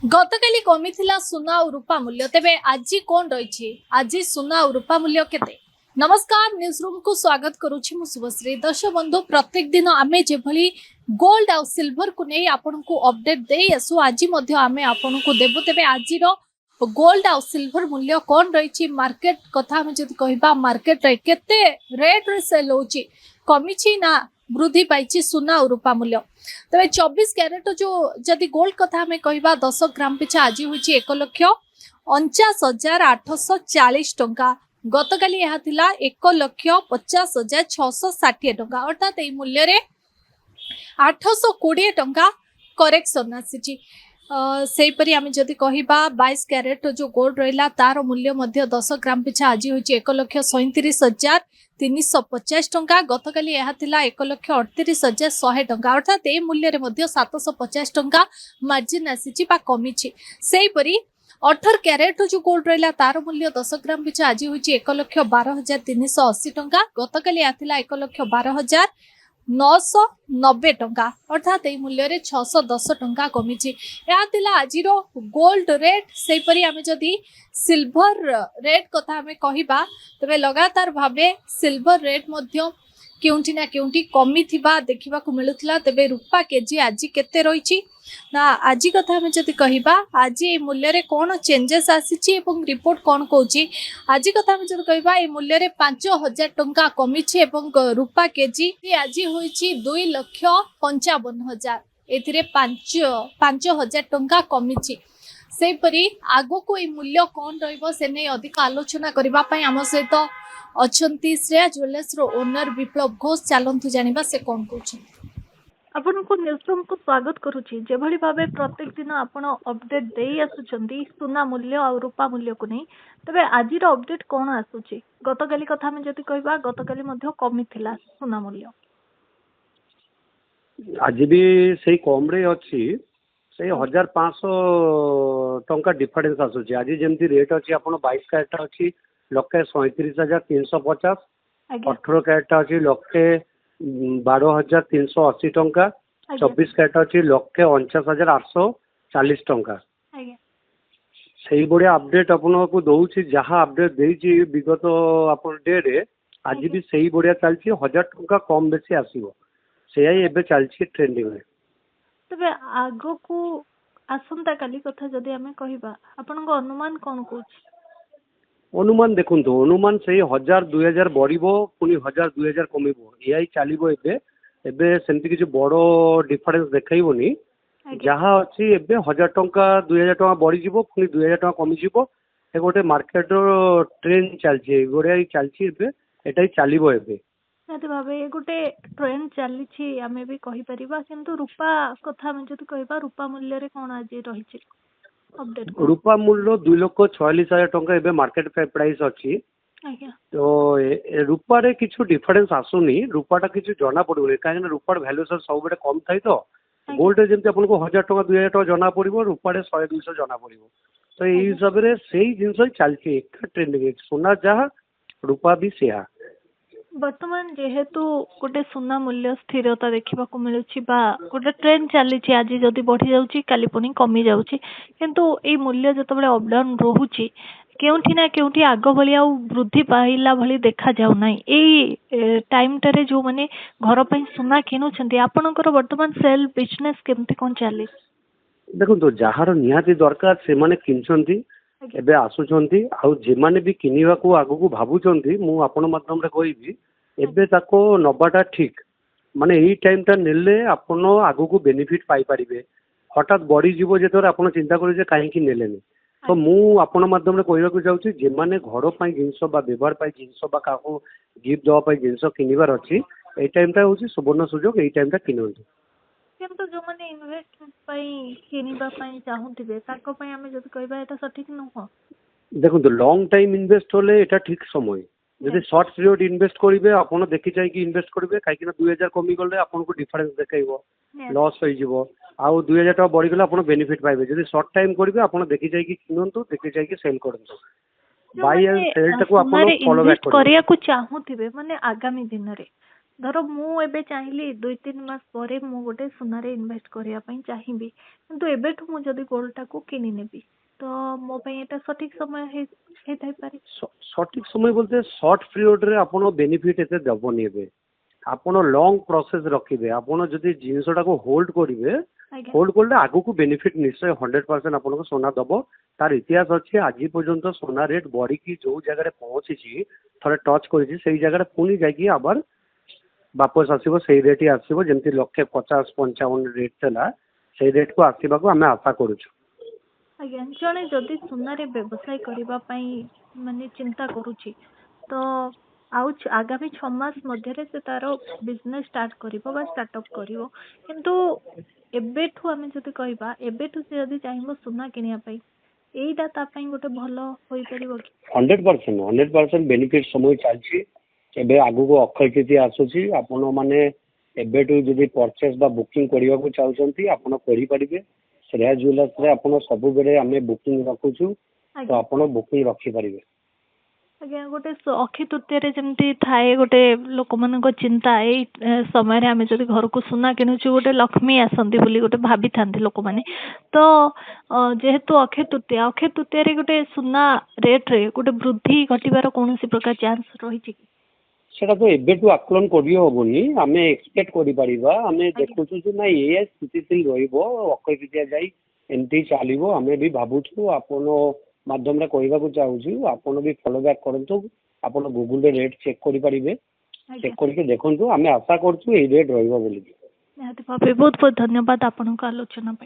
गतकाली कमिथिला सुना और रूपा मूल्य तेबे आजी कोन रहिछि आजी सुना और रूपा मूल्य केते। नमस्कार न्यूज रूम को स्वागत करुछि मु शुभश्री। दर्शक बंधु प्रत्येक दिन आमे जेभली गोल्ड आ सिल्वर को नै आपन को अपडेट देई आसु आजी मध्ये आमे आपन को देबो। तेबे आजी रो गोल्ड आ सिल्वर मूल्य कोन रहिछि मार्केट कथा हम जदि कहिबा मार्केट रे केते रेट रे सेल होछि कमिछि ना वृद्धि पाइछि सुना और रूपा मूल्य। तबे 24 कैरेट जो जदि गोल्ड कथा हमें कहबा 10 ग्राम पिछा आज होछि 1,49,840 टंका। गतकाली यह थिला 1,50,660 टंका अर्थात एई मूल्य रे 820 टंका करेक्शन आसीछि। सेहीपरि आम जदि कहबा 22 कैरेट जो गोल्ड रहिला तार मूल्य मध्य 10 ग्राम पिछा आज होछि 1,37,350 टंका। गतकाली यह थिला 1,38,100 टंका अर्थात ए मूल्य रे मध्य 750 टंका मार्जिन आसीछि बा कमिछि। सेहीपरि 18 कैरेट जो गोल्ड रहिला तार मूल्य 10 ग्राम पिछा आज होछि 1,12,380 टंका। गतकाली यह थिला 1,12,990 टंका अर्थात ए मूल्य रे 610 टंका कमिछि। या थिला आजिरो गोल्ड रेट। सेहीपरि आमे जदि सिल्वर रेट कथा हमें कहिबा तबे लगातार भाबे सिल्वर रेट मध्य केउंठी ना केउंठी कमी थिबा देखिबा को मिलुतला। तबे रूपा केजी आजी केते रहिछि ना आजी कथा हमें जदि कहिबा आजी ए मूल्य रे कोन चेंजेस आसीछि एवं रिपोर्ट कोन कहूछि। आजी कथा हमें जदि कहिबा ए मूल्य रे 5,000 टंका कमिछि एवं रूपा केजी आजी होइछि 2,55,000 एथिरे 5,000 टंका कमिछि। सेहीपरि आगो को ई मूल्य कौन रहिबो से नै अधिक आलोचना करबा पई हम सहित अछंती श्रेया ज्वेलर्स रो ओनर विप्लव घोष चलंतु जानिबा से कोन कहउछि। आपण को न्यूज रूम को स्वागत करूची। जेभली भाबे प्रत्येक दिन आपण अपडेट देई आसुचंदी सुना मूल्य और रूपा मूल्य को नै तबे आजिर अपडेट कोन आसुची। गतकाली कथा में जति कहबा गतकाली मध्ये कमी थिला सुना मूल्य आज भी सही कम रे अच्छी से 1,500 टंका डिफरेंस आसूची। आज जमती रेट अच्छी आप 22 कैरेट अच्छी 1,37,350, 18 कैरेट अच्छी 1,12,380 टंका, 24 कैरेट अच्छी 1,49,840 टंका। सही बढ़िया अपडेट आपको दौची जहाँ अपडेट देती विगत आप डे रे आज भी सही बढ़िया चलती 1,000 टंका कम बेसी आसो से चलती ट्रेंडिंग में। तबे आगो को आसंता काली कथा जदि हमें कहबा आपन को अनुमान कोन कहूची। अनुमान देखुन अनुमान से 1,000-2,000 बढ़ो पुणी 1,000-2,000 कमिबो यही चलो। एबे सेमती किसी बड़ो डिफरेंस देखाइबनी जहाँ अच्छी एबे 1,000 टंका 2,000 टंका बढ़ी जीवो पुणी 2,000 टंका कमी जीवो। ए गोटे मार्केट ट्रेंड चलछि गोड़िया चलछि एबे एटा ही चलिबो। एबे निहाती भावे गोटे ट्रेंड चली आमे भी कहि परिबा किंतु रूपा कथा में जदि कहबा रूपा मूल्य रे कोन आज रहिछि अपडेट। रूपा मूल्य 2,46,000 टंका एबे मार्केट प्राइस अच्छी। तो रूपा रे किछु डिफरेंस आसुनी रूपाटा किछु जना पड़ुनी कहीं रूपार भैल्यूएशन सब बेटे कम थाई। तो गोल्ड रे जमती आपको 1,000 टंका 2,000 टंका जना पड़ो रूपारे 100-200 जना पड़ो। तो यही हिसाब से सही जिनस चलती ट्रेंडिंग सोना जहाँ रूपा भी सेहा। वर्तमान जेहेतु गोटे सुना मूल्य स्थिरता देखा मिलूँ गोटे ट्रेंड चली आज जदि बढ़ी जाऊँगी काली पुणी कमी जाऊँगी किंतु ये मूल्य जो अपडाउन रोचे केउठी ना केउठी आग भली आ वृद्धि पाइला भली देखा जाऊ ना। ये टाइम टारे जो माने घर पे सुना किनुछंती आपनकर वर्तमान सेल बिजनेस केमती कोन चले। देखो तो जार निहाती दरकार से माने किनछंती एबे आसुछंती आ जे माने भी किनिबा को आगु को भाबुछंती मु आपन माध्यम रे कहबी एबे ताको नबाटा ठीक माने एई टाइम ता नेले आपन आगु को बेनिफिट पाई परिबे। हठात बढ़ी जीवो जेतोर आपन चिंता करू जे काहे कि नेलेनी। तो मु आपन माध्यम रे कहबा को जाउची जे माने घर पई जिंस बा व्यवहार पई जिंस बा काको गिफ्ट दवा पई जिंस किनिबार अछि एई टाइम ता होची सुवर्ण सुयोग एई टाइम ता किनंतु। किंतु जो माने इन्वेस्टमेंट पई किनिबा पई चाहुथिबे ताको पई हमें जदि कहबा एटा सठिक नुह। देखो तो लॉन्ग टाइम इन्वेस्ट होले एटा ठीक समय जदि शॉर्ट पीरियड इन्वेस्ट करिवे आपण देखि जाय कि इन्वेस्ट करिवे काहे कि 2,000 कमी गले आपण को डिफरेंस देखाइबो लॉस होई जिवो आ 2,000 टका बढ़ी गले आपण बेनिफिट पाइबे। जदि शॉर्ट टाइम करिवे आपण देखि जाय कि किनंतु देखि जाय कि सेल करंतु बाय एंड सेल टाको आपण फॉलो बैक करिया को चाहुथिबे माने आगामी दिन रे ଧର ମୁଁ ଏବେ ଚାହିଁଲି 2-3 ମାସ ପରେ ମୁଁ ଗୋଟେ ସୁନାରେ ଇନଭେଷ୍ଟ କରିବା ପାଇଁ ଚାହିଁବି, କିନ୍ତୁ ଏବେଠୁ ମୁଁ ଯଦି ଗୋଲ୍ଡ ଟାକୁ କିଣି ନେବି ତ ମୋ ପାଇଁ ଏଟା ସଠିକ ସମୟ ହେଇଥାଇପାରେ। ସଠିକ ସମୟ ବୋଲते ସର୍ଟ ପିରିୟड ରେ ଆପଣ ବେନିଫିट ଏତେ ଦେବନି ଏବେ ଆପଣ ଲଙ୍ଗ ପ୍ରୋसेस ରଖିବେ ଆପଣ ଯଦି ଜିନିଷଟାକୁ ହୋଲ୍ଡ କରିବେ ଆଜ୍ଞା ହୋଲ୍ଡ କଲେ ଆଗକୁ ବେନିଫିଟ ନିଶ୍ଚୟ 100% ଆପଣଙ୍କୁ ସୁନା ଦବ। ତାର ଇତିହାସ ଅଛି ଆଜି ପର୍ଯ୍ୟନ୍ତ ସୁନା ରେଟ୍ ବଢିକି ଯୋଉ ଜାଗାରେ ପହଞ୍ଚିଛି ଥରେ ଟଚ୍ କରିଛି ସେଇ ଜାଗାରେ ପୁଣି ଯାଇକି ଆবার वापस आसो से रेट ही आसो जमी 1,50-55 रेट था से रेट को आसवाक आम आशा करुचु। ଆଜ୍ଞା ଜଣେ ଯଦି ସୁନାରେ ବ୍ୟବସାୟ କରିବା ପାଇଁ ମାନେ ଚିନ୍ତା କରୁଛି ତ ଆଉ ଆଗାମୀ 6 ମାସ ମଧ୍ୟରେ ସେ ତାର ବିଜନେସ ଷ୍ଟାର୍ଟ କରିବ ବା ଷ୍ଟାର୍ଟଅପ୍ କରିବ, କିନ୍ତୁ ଏବେଠୁ ଆମେ ଯଦି କହିବା ଏବେଠୁ ସେ ଯଦି ଚାହିଁବ ସୁନା କିଣିବା ପାଇଁ ଏଇଟା ତା ପାଇଁ ଗୋଟେ ଭଲ ହୋଇପାରିବ କି? 100% बेनिफिट समय चलती एबे आगु को अक्षय तृतीया आसुची आपण माने एबेटू जदि परचेस बा बुकिंग करबा को चाहउछंती आपण करि परिबे। श्रेया ज्वेलर्स रे आपण सब बेले आमे बुकिंग रखुछु तो आपण बुकिंग रखि परिबे। ଆଜ୍ଞା ଗୋଟେ ଅକ୍ଷୟ ତୃତୀୟାରେ ଯେମିତି ଥାଏ ଗୋଟେ ଲୋକମାନଙ୍କ ଚିନ୍ତା ଏଇ ସମୟରେ ଆମେ ଯଦି ଘରକୁ ସୁନା କିଣୁଛୁ ଗୋଟେ ଲକ୍ଷ୍ମୀ ଆସନ୍ତି ବୋଲି ଗୋଟେ ଭାବିଥାନ୍ତି ଲୋକମାନେ, ତ ଯେହେତୁ ଅକ୍ଷୟ ତୃତୀୟାରେ ଗୋଟେ ସୁନା ରେଟ୍ ରେ ଗୋଟେ ବୃଦ୍ଧି ଘଟିବାର କୌଣସି ପ୍ରକାର ଚାନ୍ସ ରହିଛି କି? सेटा तो एबेटू आकलन करि होबनी आमे एक्सपेक्ट करि परिबा आमे देखुछु जे ना ए स्थितिशील रहिबो अक्षय तृतीया जाई एमती चलिबो आमे भी भाबुछु आपण माध्यम रे कहबा को चाहूछु आपण भी फॉलो बैक करंतु आपण गूगल रे रेट चेक करि परिबे चेक करके देखंतु आमे आशा करछु ए रेट रहिबो बोली। निहाती भाबे बहुत बहुत धन्यवाद आपनक आलोचना पे।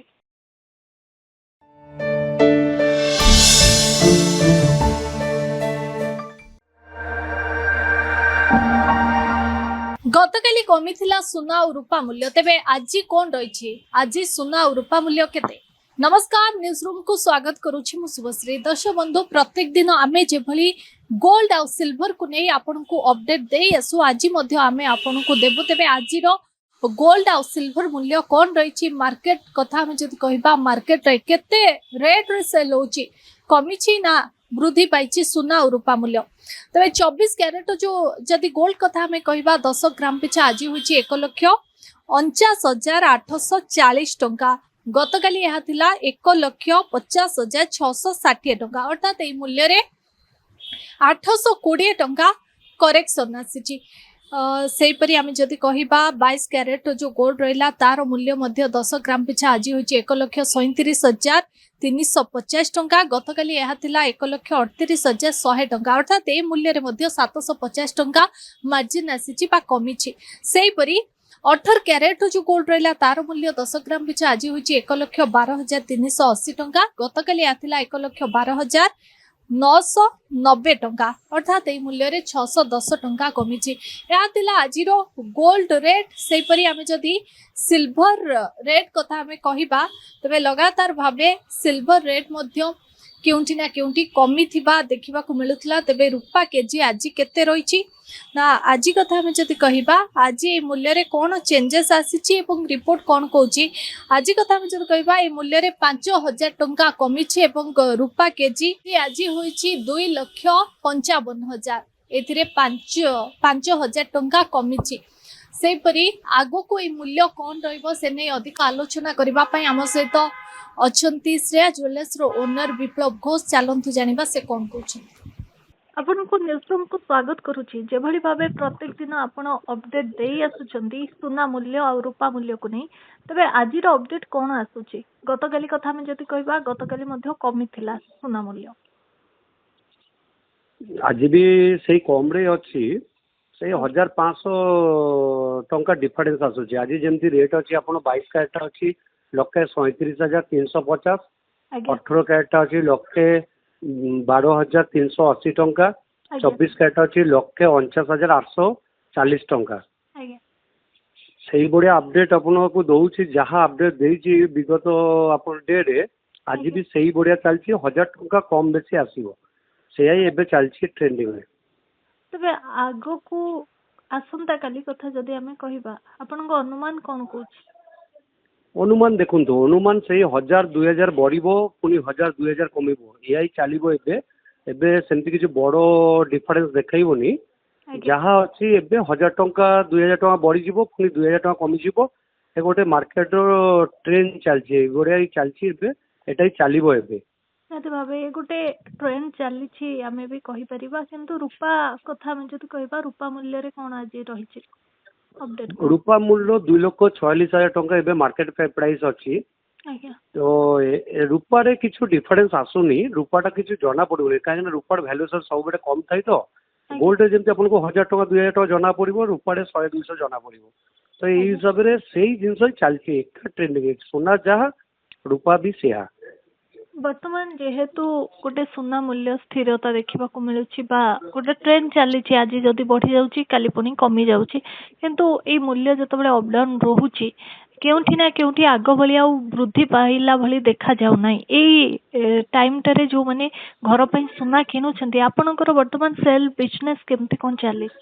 गतकाली कमिथिला सुना और रूपा मूल्य तेबे आजी कोन रहिछि आजी सुना और रूपा मूल्य केते। नमस्कार न्यूज रूम को स्वागत करूछि मु शुभश्री। दर्शक बंधु प्रत्येक दिन आमे जेभली गोल्ड और सिल्वर को नै आपन को अपडेट देई आसु आजी मध्ये आमे आपन को देबो। तेबे आजी रो गोल्ड और सिल्वर मूल्य कोन रहिछि मार्केट कथा हम जदि कहबा मार्केट रे केते रेट रे सेल होछि कमिछि ना वृद्धि पाइछि सुना और रूपा मूल्य। तबे 24 कैरेट जो जदि गोल्ड कथा हमें कहबा 10 ग्राम पिछा आज होछि 1,49,840 टंका। गतकाली यह थिला 1,50,660 टंका अर्थात एई मूल्य रे 820 टंका करेक्शन आसीछि। सेहीपरि आम जदि कहबा 22 कैरेट जो गोल्ड रहिला तार मूल्य मध्य 10 ग्राम पिछा आज होछि 1,37,350 टंका। गतकाली यह थिला 1,38,100 टंका अर्थात ए मूल्य रे मध्य 750 टंका मार्जिन आसीछि बा कमिछि। सेहीपरि 18 कैरेट जो गोल्ड रहिला तार मूल्य 10 ग्राम पिछा आज होछि 1,12,380 टंका। गतकाली यह थिला 1,12,990 टंका अर्थात ए मूल्य रे 610 टंका कमिछि। या थिला आजिरो गोल्ड रेट। सेहीपरि आमे जदि सिल्वर रेट कथा हमें कहिबा तबे लगातार भाबे सिल्वर रेट मध्य केउंटी ना केउंटी कमी थिबा देखिबा को मिलुतला। तबे रूपा केजी आज केते रहिछि ना आज कथा हमें जदि कहिबा आज ए मूल्य रे कोन चेंजेस आसीछि एवं रिपोर्ट कोन कहूछि आज कथा हमें जदि कहिबा ए मूल्य रे 5,000 टंका कमिछि एवं रूपा केजी आज होइछि 2,55,000 एथिरे 5,000 टंका कमिछि। सेहीपरि आगो को मूल्य कौन रहिबो से नै अधिक आलोचना करबा पई हम सहित अछंती श्रेया ज्वेलर्स रो ओनर विप्लव घोष। चलंतु जानिबा से कोन कहउछि। आपनको न्यूज़रूम को स्वागत करुछि। जेभली भाबे प्रत्येक दिन आपण अपडेट देई आसुचंदी सुना मूल्य और रूपा मूल्य को नै तबे आजि रो अपडेट कोन आसुछि गतकाली कथा हम जति कहबा गतकाली मध्य कमी थिला सुना मूल्य आज भी सही कम रे अछि से 1,500 टंका डिफरेंस आसुची। आज जमती रेट अच्छी आप 22 कैरेट अच्छी 1,37,350 18 कैरेट अच्छी 1,12,380 टंका 24 कैरेट अच्छी 1,49,840 टंका। सही बढ़िया अपडेट आपको दौची जहाँ अपडेट देती विगत आप डे रे आज भी सही बढ़िया चलती 1,000 टंका कम बेसी आसो से चलती ट्रेंडिंग में। तबे आगो को आसंता काली कथा जदि हमें कहबा आपनको अनुमान कोन कहूछि? अनुमान देखंतु अनुमान से 1,000-2,000 बढ़िबो पुनी 1,000-2,000 कमिबो एआई चलिबो एबे एबे सेमति किछ बड़ो डिफरेंस देखाइबोनी ଆଜ୍ଞା ଯାହା ଅଛି ଏବେ 1000 ଟଙ୍କା 2000 ଟଙ୍କା ବଢିଯିବ ପୁଣି 2000 ଟଙ୍କା କମିଯିବ। ଏ ଗୋଟେ ମାର୍କେଟର ଟ୍ରେଣ୍ଡ ଚାଲିଛି, ଏଗୁଡା ହିଁ ଚାଲିଛି ଏବେ, ଏଟା ହିଁ ଚାଲିବ ଏବେ। ନିହାତି ଭାବେ ଏ ଗୋଟେ ଟ୍ରେଣ୍ଡ ଚାଲିଛି ଆମେ ବି କହିପାରିବା, କିନ୍ତୁ ରୂପା କଥା ଆମେ ଯଦି କହିବା ରୂପା ମୂଲ୍ୟରେ କଣ ଆଜି ରହିଛି ଅପଡେଟ୍ କଣ? ରୂପା ମୂଲ୍ୟ 2,46,000 ଟଙ୍କା ଏବେ ମାର୍କେଟ ପ୍ରାଇସ୍ ଅଛି। ଆଜ୍ଞା ତ ରୂପାରେ କିଛି ଡିଫରେନ୍ସ ଆସୁନି, ରୂପାଟା କିଛି ଜଣା ପଡିବନି କାହିଁକିନା ରୂପାର ଭ୍ୟାଲୁଏସନ ସବୁବେଳେ କମ୍ ଥାଏ ତ। ଆଜ୍ଞା ଗୋଲ୍ଡରେ ଯେମିତି ଆପଣଙ୍କୁ 1000 ଟଙ୍କା 2000 ଟଙ୍କା ଜଣା ପଡିବ, ରୂପାରେ 100-200 ଜଣା ପଡିବ। ତ ଏଇ ଆଜ୍ଞା ହିସାବରେ ସେଇ ଜିନିଷ ହିଁ ଚାଲିଛି, ଏକା ଟ୍ରେଣ୍ଡିଂ। ସୁନା ଯାହା ରୂପା ବି ସେୟା। ବର୍ତ୍ତମାନ ଯେହେତୁ ଗୋଟେ ସୁନା ମୂଲ୍ୟ ସ୍ଥିରତା ଦେଖିବାକୁ ମିଳୁଛି ବା ଗୋଟେ ଟ୍ରେଣ୍ଡ ଚାଲିଛି, ଆଜି ଯଦି ବଢି ଯାଉଛି କାଲି ପୁଣି କମି ଯାଉଛି, କିନ୍ତୁ ଏଇ ମୂଲ୍ୟ ଯେତେବେଳେ ଅପଡାଉନ ରହୁଛି କେଉଁଠି ନା କେଉଁଠି ଆଗ ଭଳି ଆଉ ବୃଦ୍ଧି ପାଇଲା ଭଳି ଦେଖାଯାଉ ନାହିଁ। ଏଇ ଟାଇମଟାରେ ଯୋଉମାନେ ଘର ପାଇଁ ସୁନା କିଣୁଛନ୍ତି, ଆପଣଙ୍କର ବର୍ତ୍ତମାନ ସେଲ୍ ବିଜନେସ୍ କେମିତି କଣ ଚାଲିଛି?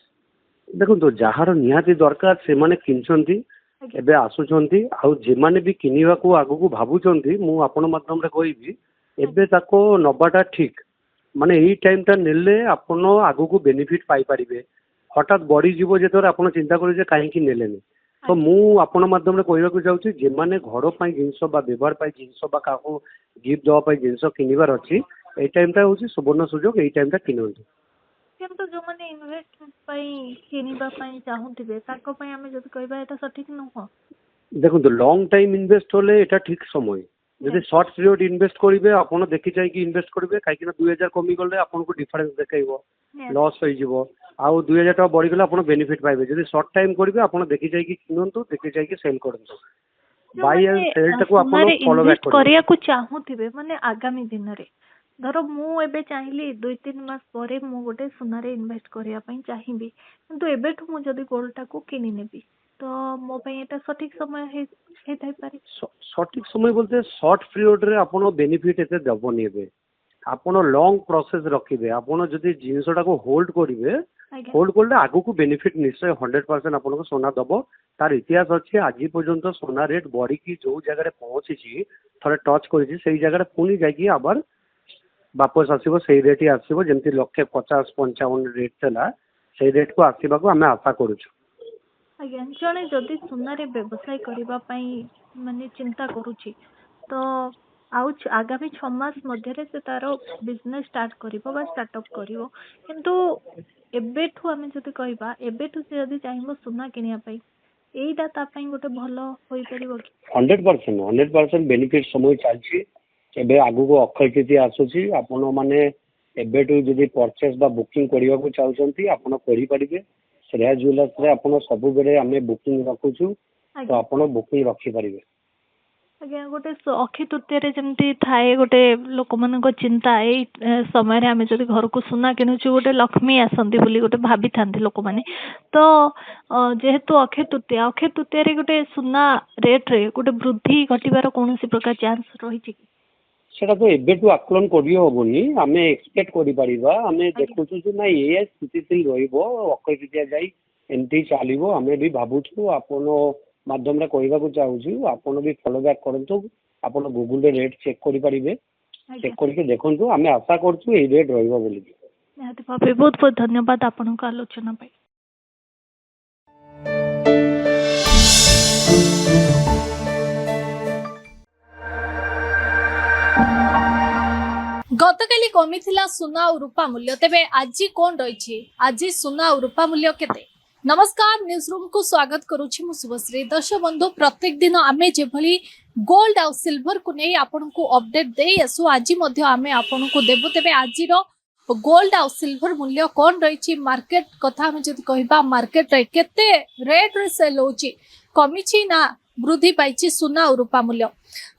ଦେଖନ୍ତୁ, ଯାହାର ନିହାତି ଦରକାର ସେମାନେ କିଣୁଛନ୍ତି, ଆଜ୍ଞା ଏବେ ଆସୁଛନ୍ତି। ଆଉ ଯେମାନେ ବି କିଣିବାକୁ ଆଗକୁ ଭାବୁଛନ୍ତି, ମୁଁ ଆପଣ ମାଧ୍ୟମରେ କହିବି ଏବେ ତାକୁ ନବାଟା ଠିକ। ମାନେ ଏଇ ଟାଇମଟା ନେଲେ ଆପଣ ଆଗକୁ ବେନିଫିଟ ପାଇପାରିବେ। ହଠାତ୍ ବଢିଯିବ ଯେତେବେଳେ ଆପଣ ଚିନ୍ତା କରିବେ ଯେ କାହିଁକି ନେଲେନି। ତ ମୁଁ ଆପଣ ମାଧ୍ୟମରେ କହିବାକୁ ଚାହୁଁଛି, ଯେମାନେ ଘର ପାଇଁ ଜିନିଷ ବା ବ୍ୟବହାର ପାଇଁ ଜିନିଷ ବା କାହାକୁ ଗିଫ୍ଟ ଦେବା ପାଇଁ ଜିନିଷ କିଣିବାର ଅଛି, ଏଇ ଟାଇମଟା ହେଉଛି ସୁବର୍ଣ୍ଣ ସୁଯୋଗ, ଏଇ ଟାଇମଟା କିଣନ୍ତୁ। କିନ୍ତୁ ଯୋଉମାନେ ଇନଭେଷ୍ଟମେଣ୍ଟ ପାଇଁ କିଣିବା ପାଇଁ ଚାହୁଁଥିବେ ତାଙ୍କ ପାଇଁ ଆମେ ଯଦି କହିବା ଏଟା ସଠିକ ନୁହଁ। ଦେଖନ୍ତୁ, ଲଙ୍ଗ ଟାଇମ ଇନଭେଷ୍ଟ କଲେ ଏଟା ଠିକ ସମୟ। ଯଦି ସର୍ଟ ପିରିୟଡ଼ ଇନଭେଷ୍ଟ କରିବେ, ଆପଣ ଦେଖି ଚାହିଁକି ଇନଭେଷ୍ଟ କରିବେ, କାହିଁକିନା 2000 କମିଗଲେ ଆପଣଙ୍କୁ ଡିଫରେନ୍ସ ଦେଖେଇବ, ଲସ୍ ହେଇଯିବ। ଆଉ 2000 ଟଙ୍କା ବଢିଗଲେ ଆପଣ ବେନିଫିଟ ପାଇବେ। ଯଦି ସର୍ଟ ଟାଇମ କରିବେ, ଆପଣ ଦେଖି ଚାହିଁକି କିଣନ୍ତୁ, ଦେଖି ଚାହିଁକି ସେଲ୍ କରନ୍ତୁ। ବାଇ ଆଣ୍ଡ ସେଲ୍ଟାକୁ ଆପଣ ସୁନାରେ ଫଲୋ ବ୍ୟାକ୍ ଇନଭେଷ୍ଟ କରିବେ। କରିବାକୁ ଚାହୁଁଥିବେ ମାନେ ଆଗାମୀ ଦିନରେ, ଧର ମୁଁ ଏବେ ଚାହିଁଲି 2-3 ମାସ ପରେ ମୁଁ ଗୋଟେ ସୁନାରେ ଇନଭେଷ୍ଟ କରିବା ପାଇଁ ଚାହିଁବି, କିନ୍ତୁ ଏବେଠୁ ମୁଁ ଯଦି ଗୋଲ୍ଡଟାକୁ କିଣି ନେବି ତ ମୋ ପାଇଁ ଏଟା ସଠିକ ସମୟ ହେଇଥାଇପାରେ। ସଠିକ ସମୟ ବୋଲତେ ସର୍ଟ ପିରିୟଡ଼ରେ ଆପଣ ବେନିଫିଟ ଏତେ ଦେବନି। ଏବେ ଆପଣ ଲଙ୍ଗ ପ୍ରୋସେସ ରଖିବେ। ଆପଣ ଯଦି ଜିନିଷଟାକୁ ହୋଲ୍ଡ କରିବେ, ଆଜ୍ଞା ହୋଲ୍ଡ କଲେ ଆଗକୁ ବେନିଫିଟ ନିଶ୍ଚୟ 100% ଆପଣଙ୍କୁ ସୁନା ଦବ। ତାର ଇତିହାସ ଅଛି, ଆଜି ପର୍ଯ୍ୟନ୍ତ ସୁନା ରେଟ୍ ବଢିକି ଯୋଉ ଜାଗାରେ ପହଞ୍ଚିଛି, ଥରେ ଟଚ୍ କରିଛି, ସେଇ ଜାଗାରେ ପୁଣି ଯାଇକି ଆবার ବାପସ ଆସିବ, ସେଇ ରେଟ୍ ହିଁ ଆସିବ। ଯେମିତି 1,50-1,55 ରେଟ୍ ଥିଲା, ସେଇ ରେଟ୍କୁ ଆସିବାକୁ ଆମେ ଆଶା କରୁଛୁ। ଆଜ୍ଞା, ଜଣେ ଯଦି ସୁନାରେ ବ୍ୟବସାୟ କରିବା ପାଇଁ ମାନେ ଚିନ୍ତା କରୁଛି ତ ଆଉ ଆଗାମୀ 6 ମାସ ମଧ୍ୟରେ ସେ ତାର ବିଜନେସ ଷ୍ଟାର୍ଟ କରିବ ବା ଷ୍ଟାର୍ଟଅପ୍ କରିବ, କିନ୍ତୁ ଏବେଠୁ ଆମେ ଯଦି କହିବା ଏବେଠୁ ସେ ଯଦି ଚାହିଁବ ସୁନା କିଣିବା ପାଇଁ, ଏଇଟା ତା ପାଇଁ ଗୋଟେ ଭଲ ହୋଇପାରିବ କି? 100% ବେନିଫିଟ ସମୟ ଚାଲିଛି। ଏବେ ଆଗକୁ ଅକ୍ଷୟ ତୃତୀୟା ଆସୁଛି, ଆପଣ ମାନେ ଏବେଠୁ ଯଦି ପରଚେସ୍ ବା ବୁକିଂ କରିବାକୁ ଚାହୁଁଛନ୍ତି ଆପଣ କରିପାରିବେ। ଶ୍ରେୟା ଜୁଏଲର୍ସରେ ଆପଣ ସବୁବେଳେ ଆମେ ବୁକିଂ ରଖୁଛୁ, ତ ଆଜ୍ଞା ଆପଣ ବୁକିଂ ରଖିପାରିବେ। ଆଜ୍ଞା, ଗୋଟେ ଅକ୍ଷୟ ତୃତୀୟାରେ ଯେମିତି ଥାଏ ଗୋଟେ ଲୋକମାନଙ୍କ ଚିନ୍ତା, ଏଇ ସମୟରେ ଆମେ ଯଦି ଘରକୁ ସୁନା କିଣୁଛୁ ଗୋଟେ ଲକ୍ଷ୍ମୀ ଆସନ୍ତି ବୋଲି ଗୋଟେ ଭାବିଥାନ୍ତି ଲୋକମାନେ। ତ ଯେହେତୁ ଅକ୍ଷୟ ତୃତୀୟାରେ ଗୋଟେ ସୁନା ରେଟ୍ରେ ଗୋଟେ ବୃଦ୍ଧି ଘଟିବାର କୌଣସି ପ୍ରକାର ଚାନ୍ସ ରହିଛି କି? ସେଟା ତ ଏବେଠୁ ଆକଳନ କରି ହବନି, ଆମେ ଏକ୍ସପେକ୍ଟ କରିପାରିବା। ଆମେ ଆଜ୍ଞା ଦେଖୁଛୁ ଯେ ନାଇଁ ଏଇଆ ସ୍ଥିତିଶୀଳ ରହିବ, ଅକ୍ଷୟ ତୃତୀୟା ଯାଇ ଏମିତି ଚାଲିବ। ଆମେ ବି ଭାବୁଛୁ, ଆପଣ ମାଧ୍ୟମରେ କହିବାକୁ ଚାହୁଁଛୁ, ଆପଣ ବି ଫଲୋ ବ୍ୟାକ୍ କରନ୍ତୁ। ଆପଣ ଗୁଗୁଲରେ ରେଟ୍ ଚେକ୍ କରିପାରିବେ, ଆଜ୍ଞା ଚେକ୍ କରିକି ଦେଖନ୍ତୁ। ଆମେ ଆଶା କରୁଛୁ ଏଇ ରେଟ୍ ରହିବ ବୋଲିକି। ନିହାତି ଭାବେ ବହୁତ ବହୁତ ଧନ୍ୟବାଦ ଆପଣଙ୍କ ଆଲୋଚନା ପାଇଁ। ଗତକାଲି କମିଥିଲା ସୁନା ଆଉ ରୂପା ମୂଲ୍ୟ, ତେବେ ଆଜି କଣ ରହିଛି? ଆଜି ସୁନା ଆଉ ରୂପା ମୂଲ୍ୟ କେତେ? ନମସ୍କାର, ନ୍ୟୁଜ ରୁମ୍ କୁ ସ୍ୱାଗତ କରୁଛି ମୁଁ ଶୁଭଶ୍ରୀ। ଦର୍ଶକ ବନ୍ଧୁ, ପ୍ରତ୍ୟେକ ଦିନ ଆମେ ଯେଭଳି ଗୋଲ୍ଡ ଆଉ ସିଲଭର କୁ ନେଇ ଆପଣଙ୍କୁ ଅପଡେଟ୍ ଦେଇ ଆସୁ, ଆଜି ମଧ୍ୟ ଆମେ ଆପଣଙ୍କୁ ଦେବୁ। ତେବେ ଆଜିର ଗୋଲ୍ଡ ଆଉ ସିଲଭର ମୂଲ୍ୟ କଣ ରହିଛି, ମାର୍କେଟ କଥା ଆମେ ଯଦି କହିବା, ମାର୍କେଟରେ କେତେ ରେଟ୍ରେ ସେଲ୍ ହେଉଛି, କମିଛି ନା ବୃଦ୍ଧି ପାଇଛି ସୁନା ଆଉ ରୂପା ମୂଲ୍ୟ?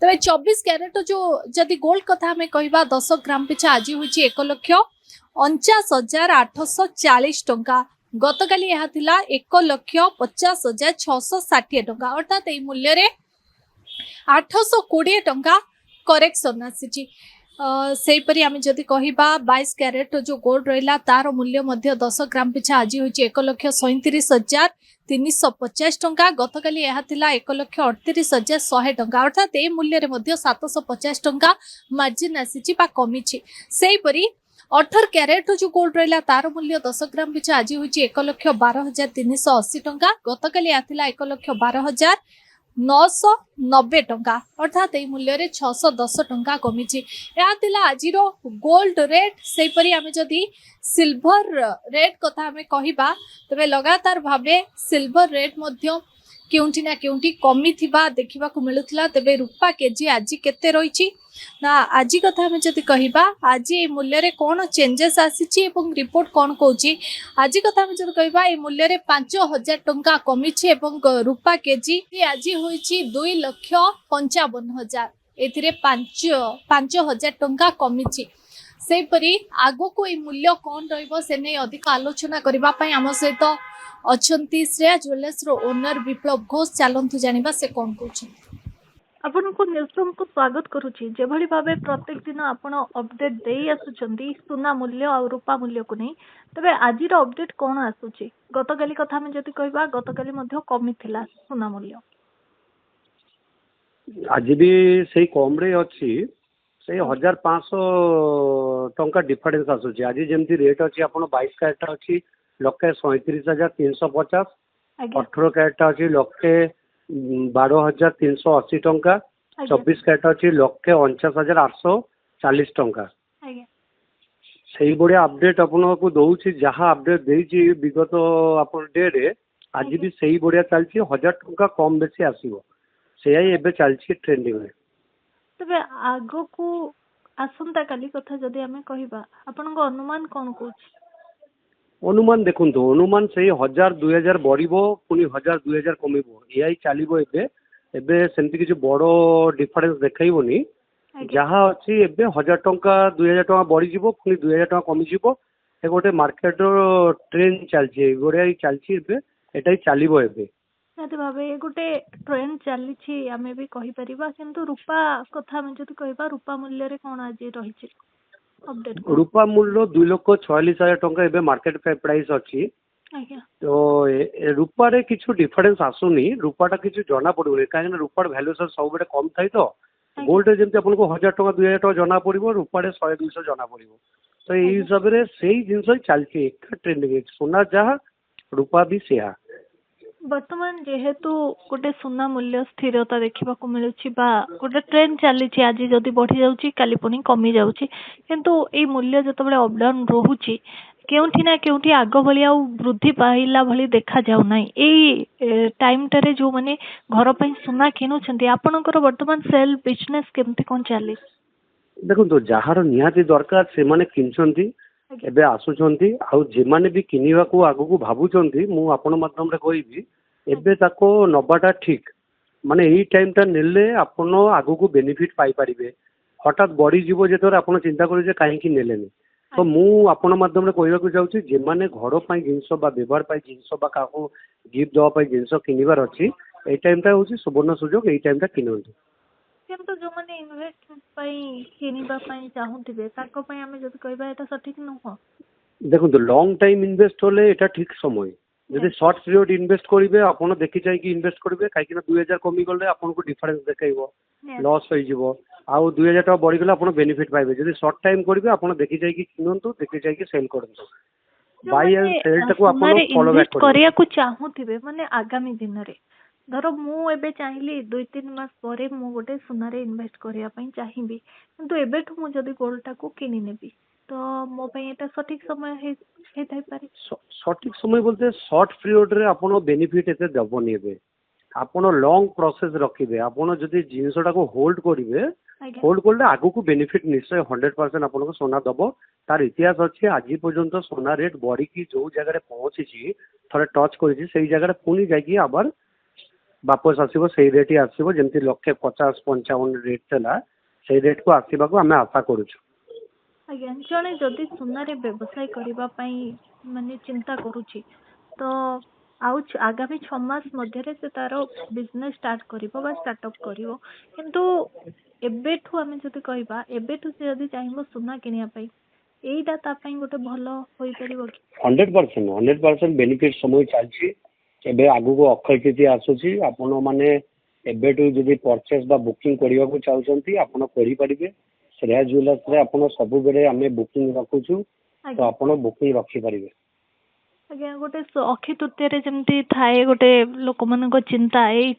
ତେବେ 24 କ୍ୟାରେଟ ଯୋଉ ଯଦି ଗୋଲ୍ଡ କଥା ଆମେ କହିବା, 10 ଗ୍ରାମ ପିଛା ଆଜି ହେଉଛି 1,49,840 ଟଙ୍କା। ଗତକାଲି ଏହା ଥିଲା 1,50,660 ଟଙ୍କା, ଅର୍ଥାତ୍ ଏହି ମୂଲ୍ୟରେ 820 ଟଙ୍କା କରେକ୍ସନ ଆସିଛି। ସେହିପରି ଆମେ ଯଦି କହିବା 22 କ୍ୟାରେଟ ଯୋଉ ଗୋଲ୍ଡ ରହିଲା, ତାର ମୂଲ୍ୟ ମଧ୍ୟ 10 ଗ୍ରାମ ପିଛା ଆଜି ହେଉଛି 1,37,350 ଟଙ୍କା। ଗତକାଲି ଏହା ଥିଲା 1,38,100 ଟଙ୍କା, ଅର୍ଥାତ୍ ଏହି ମୂଲ୍ୟରେ ମଧ୍ୟ 750 ଟଙ୍କା ମାର୍ଜିନ ଆସିଛି ବା କମିଛି। ସେହିପରି 18 क्यारेट जो गोल्ड रहा तार मूल्य 10 ग्राम पिछा आज हूँ 1,12,380 टंका गतकाली आथिला 1,12,990 टंका अर्थात यह मूल्य रे 610 टंका कमी आज गोल्ड रेट से आम जदि सिल्वर रेट कथा आम कहवा तेरे लगातार भावे सिल्वर रेट केउंटी ना केउंटी कमी थिबा देखिबा को मिलुथिला तेबे रूपा केजी आज केते रहिछि ना आज कथा हम जदि कहिबा आज ए मूल्य रे कोन चेंजेस आसीछि एवं रिपोर्ट कोन कहूछि आज कथा हम जदि कहिबा ए मूल्य रे 5000 टंका कमी छि एवं रूपा केजी आज होइछि 2,55,000 एथिरे 5000 टंका कमी छि सेपरी आगो को ए मूल्य कोन रहइबो से नै अधिक आलोचना करबा पई हम सहित अछंती श्रेया ज्वेलर्स रो ओनर विप्लव घोष चलंतु जानिबा से कोन कहउछि आपनको न्यूज़रूम को स्वागत करुछि जेभଳି भाबे प्रत्येक दिन आपण अपडेट देई आसुचंदी सोना मूल्य और रूपा मूल्य को नहीं तबे आज रो अपडेट कोन आसुछि गतकाली कथा में जति कहबा गतकाली मध्ये कमी थिला सोना मूल्य आज भी सही कम रे अछि से 1500 टंका डिफरेंस आसुछि आज जेमती रेट अछि आपण 22 कैरेट अछि 1,37,350 18 कैरेट अछि 1,12,380 टंका 24 कैरेट अछि 1,49,840 टंका से बड़िया अपडेट आपको दौची जहाँ अपडेट देची विगत अपन डे रे आज भी सही बड़िया चलती 1000 टंका कम बेसी आसीबो से एबे चलती ट्रेंडिंग में तबे आगो को आसंता काली कथा जदि हमें कहबा आपन को अनुमान कोन कहूछि अनुमान देखुन तो अनुमान से 1000-2000 बढ़िबो पुनी 1000-2000 कमिबो एआई चलिबो एबे सेमति किछ बड़ो डिफरेंस देखाइबोनी जहाँ अच्छी एबे 1000 टंका 2000 टंका बढ़ी जीवो पुनी 2000 टंका कमी जीवो ए गोटे मार्केट ट्रेंड चलछि गोड़े चलछि एबे एटाई चलिबो एबे निहाती भावे गोटे ट्रेंड चली आम भी कहीपर किंतु रूपा कथा जब कहवा रूपा मूल्य रे कौन आज रही अपडेट रूपा मूल्य 2,46,000 टंका एबे मार्केट प्राइस अच्छी तो रूपा रे किछु डिफरेंस आसुनी रूपाटा किछु जना पड़ुनी कहीं रूपार भैल्यूएशन सब बेले कम थाई तो गोल्ड रे जमती आपको 1000 टंका 2000 टंका जना पड़ो रूपा रे 100-200 जना पड़ो तो यही हिसाब से सही जिनस चलती ट्रेंडिंग सोना जहाँ रूपा भी सेहा बर्तमान जेहेतु गोटे सोना मूल्य स्थिरता देखा मिलूँ गोटे ट्रेंड चली आज जदि बढ़ी जाऊँगी काली पुणी कमी जाऊँगी किंतु ये मूल्य जो अपडाउन रोचे केउठी ना केउठी आग भली आ वृद्धि पाइला भली देखा जाऊ ना टाइम टारे जो माने घर पे सोना किनुछंती आपनकर वर्तमान सेल बिजनेस केमती कोन चली देखो तो जहार निहाती दरकार से माने किनछंती एबे आसुछंती आउ जे माने भी किनिबा को आगु को भाबुछंती मु आपन माध्यम रे कहबी एबे ताको नबाटा ठीक माने एई टाइम ता नेले आपन आगु को बेनिफिट पाई परिबे हठात बड़ी जीवो जेतोर आपन चिंता करू जे काहे की नेलेनी तो मु आपन माध्यम रे कहबा को जाउची जे माने घर पई जिंस बा व्यवहार पई जिंस बा काको गिफ्ट दवा पई जिंस किनिबार अछि एई टाइम ता होची सुवर्ण सुजोग एई टाइम ता किनंतु किंतु जो माने इन्वेस्टमेंट पई किनिबा पई चाहुतिबे ताको पई हमें जब कहबा एटा सठिक न हो देखो तो लॉन्ग टाइम इन्वेस्ट होले एटा ठीक समय यदि शॉर्ट पीरियड इन्वेस्ट करिवे आपण देखि जाय कि इन्वेस्ट करिवे काहे कि 2000 कमी गले आपण को डिफरेंस देखाइबो लॉस होई जिवो आउ 2000 टका बढ़ी गले आपण बेनिफिट पाइबे यदि शॉर्ट टाइम करिवे आपण देखि जाय कि किनंतु देखि जाय कि सेल करंतु बाय एंड सेल टाको आपण फॉलो बैक करिया को चाहुतिबे माने आगामी दिन रे धरो मु एबे चाहिली 2-3 मास परे मु गोटे सोना रे इन्वेस्ट करिया पई चाहिबी किंतु एबेठु मु जदी गोल्ड टाको किनि नेबी तो मो पई एटा सठिक समय हे थाई पारे सठिक समय बोलते शॉर्ट पीरियड रे आपण बेनिफिट एते दबोनी एबे आपण लॉन्ग प्रोसेस रखिबे आपण जदी जिंसटा को होल्ड करिवे होल्ड करले आगु को बेनिफिट निश्चय 100% आपण को सोना दबो तार इतिहास अछि आज पर्यंत सोना रेट बॉडी की जो जगह रे पहुंची छी थरे टच करिछि सेही जगह रे पुनी जाय कि आबार वापस आसीबो सेही रेट ही आसीबो जेमति 1,50-55 रेट चला सेही रेट को आसीबा को हमें आशा करूछु आज्ञा जड़े जदि सोना रे व्यवसाय करबा पई माने चिंता करूची तो आउच आगामी 6 मास मध्य से तार बिजनेस स्टार्ट करिवो बा स्टार्टअप करिवो किंतु एबेठु हमें जदि कहबा एबेठु से जदि चाहिबो सोना किनिया पई एईटा ता पई गोटे भलो होई परिबो कि 100% बेनिफिट समय चलछि एबे आगु को अक्षय तृतीया आसुछि आपण माने एबेठु जदि परचेस बा बुकिंग करिवा को चाहउछंती आपण करि परिबे ଶ୍ରେୟା ଜୁଏଲର୍ସରେ ଆପଣ ସବୁବେଳେ ଆମେ ବୁକିଂ ରଖୁଛୁ, ତ ଆଜ୍ଞା ଆପଣ ବୁକିଂ ରଖିପାରିବେ। ଆଜ୍ଞା ଗୋଟେ ଅକ୍ଷୟ ତୃତୀୟାରେ ଯେମିତି ଥାଏ ଗୋଟେ ଲୋକମାନଙ୍କ ଚିନ୍ତା ଏଇ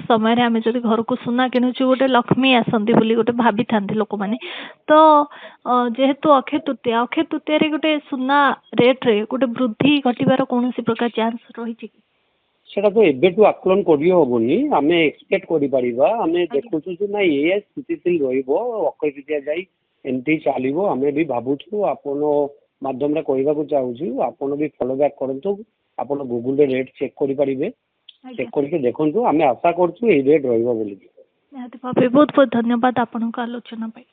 ସମୟରେ ଆମେ ଯଦି ଘରକୁ ସୁନା କିଣୁଛୁ ଗୋଟେ ଲକ୍ଷ୍ମୀ ଆସନ୍ତି ବୋଲି ଗୋଟେ ଭାବିଥାନ୍ତି ଲୋକମାନେ। ତ ଯେହେତୁ ଅକ୍ଷୟ ତୃତୀୟାରେ ଗୋଟେ ସୁନା ରେଟ୍ରେ ଗୋଟେ ବୃଦ୍ଧି ଘଟିବାର କୌଣସି ପ୍ରକାର ଚାନ୍ସ ରହିଛି କି? ସେଟା ତ ଏବେଠୁ ଆକଳନ କରି ହବନି, ଆମେ ଏକ୍ସପେକ୍ଟ କରିପାରିବା। ଆମେ ଦେଖୁଛୁ ଯେ ନାଇଁ ଏଇଆ ସ୍ଥିତିଶୀଳ ରହିବ, ଅକ୍ଷୟ ତୃତୀୟା ଯାଇ ଏମିତି ଚାଲିବ। ଆମେ ବି ଭାବୁଛୁ, ଆପଣ ମାଧ୍ୟମରେ କହିବାକୁ ଚାହୁଁଛୁ, ଆପଣ ବି ଫଲୋ ବ୍ୟାକ୍ କରନ୍ତୁ। ଆପଣ ଗୁଗୁଲରେ ରେଟ୍ ଚେକ୍ କରିପାରିବେ, ଆଜ୍ଞା ଚେକ୍ କରିକି ଦେଖନ୍ତୁ। ଆମେ ଆଶା କରୁଛୁ ଏଇ ରେଟ୍ ରହିବ ବୋଲି। ନିହାତି ଭାବେ ବହୁତ ବହୁତ ଧନ୍ୟବାଦ ଆପଣଙ୍କ ଆଲୋଚନା ପାଇଁ।